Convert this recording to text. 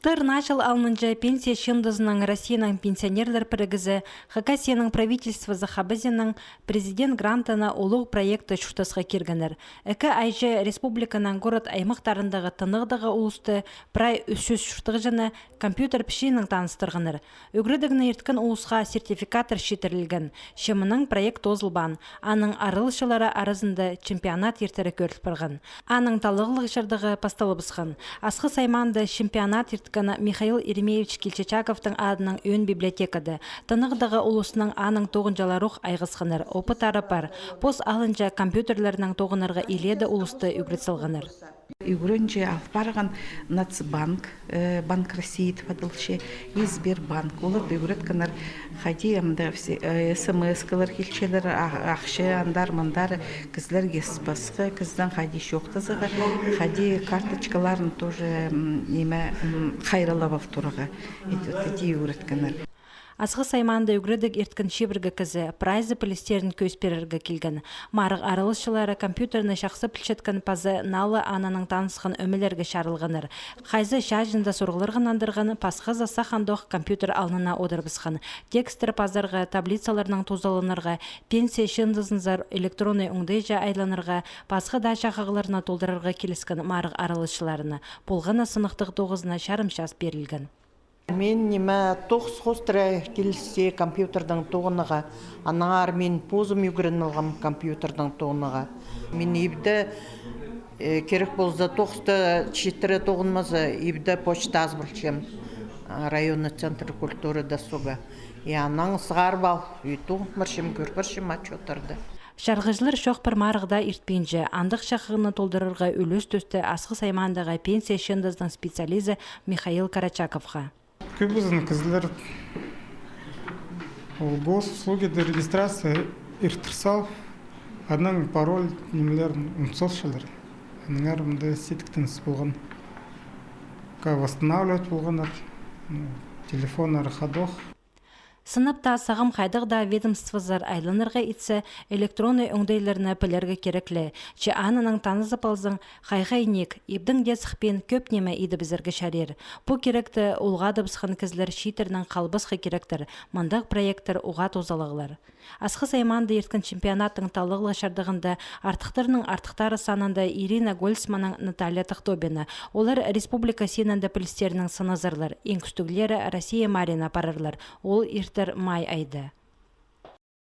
Тыр начал алнынча пенсия шындызының Россияның пенсионерлер пірігізі, Хакасияның правительство Захабызының президент грантына олуг проекты шуштасқа кергенер. Әкі айжы республиканың город аймақтарындағы тынығдығы ұлысты прай үсіз шуштығы жаны компьютер пішінің таныстырғаныр. Үгірдігіні ерткін ұлысқа сертификатыр шетірілген. Шымының проект озылбан. Аның арылшылары арызында чемпионат ертері көріліп бірген. Аның талығылық жырдығы пасталы бысқан. Асқы сайманды чемпионат Михаил Еремеевич Кильчачаковтың адының өн библиотекады. Тынығдығы ұлысының аның тоғынжаларух айғысқаныр. Опытары бар. Пос алынча компьютерлерінің тоғынырға иледі ұлысты үгретсілғаныр. Үгірінже алпарған Нацбанк, Банк России тфадылшы, и Сбербанк. Олар үгіретканар хади СМС-калар келчелер, ақшы андар, мандар, кізлер кеспасқы, кіздің хади шоқтызығы, хади карточкаларын тоже қайралавав тұрығы. Хади үгіретканар. Асғы сайманды үгірдік ерткін шебіргі кізі, прайзы пілістерін көсперергі келген. Марық арылышылары компьютерні шақсы пілшеткен пазы налы ананың танысқан өмілерге шарылғаныр. Қайзы шажында сұрғылырғын андырғаны пасқызы сақандоқ компьютер алнына одырбысқан. Текстер пазарға, таблицаларының тозалынырға, пенсия шындызынзар электронный ұңдайжа айланырға, пасқы да шақығыларына толдырырға келіскен марық арылышыларыны. Болғаны сынықтық доғызына шарымшас берілген. Мен неме тоғыз қостыры келсе компьютердің тоғыныға, анағар мен позым үгірін алғам компьютердің тоғыныға. Мен ебді керек болза тоғызды четірі тоғынмазы ебді почта азбылшым районный центр культуры досуга. Анан сығар бал үйту мұршым көрпіршім отчетарды. Шарғыжылар шоқ бір марығда иртпенжі, андық шақығыны толдырырға үліс төсті асқы саймандағы пенсия шындыздың специализі Михаил Карачаковға. Көбізін кізілер гос услуги до регистрации иртірсал, аның пароль немелерін ұмтсолшылар. Аның әрімді сетіктіңіз болған. Восстанавливать болғанар, телефон арқадоқ. Сыныпта сағым қайдығда ведомствозар айланырға итсе электронный өңдейлеріне пілерге кереклі. Че анының танызы палзың қайғайнек, ебдің десіқпен көп неме еді бізерге шарер. Бұ керекті ұлғады бізген кізлер шитерінің қалбысқы керектір, мандақ проекттер ұға тозалығылар. Асқы сайманды ерткін чемпионаттың талығылы шардығында артықтарының артықтары санында Ирина Гольцманның Наталья Тахтобина. Олар республика сенінде пілістерінің сынызырлар, ең күстіглері Россия Марина парырлар. Ол ертір май айды.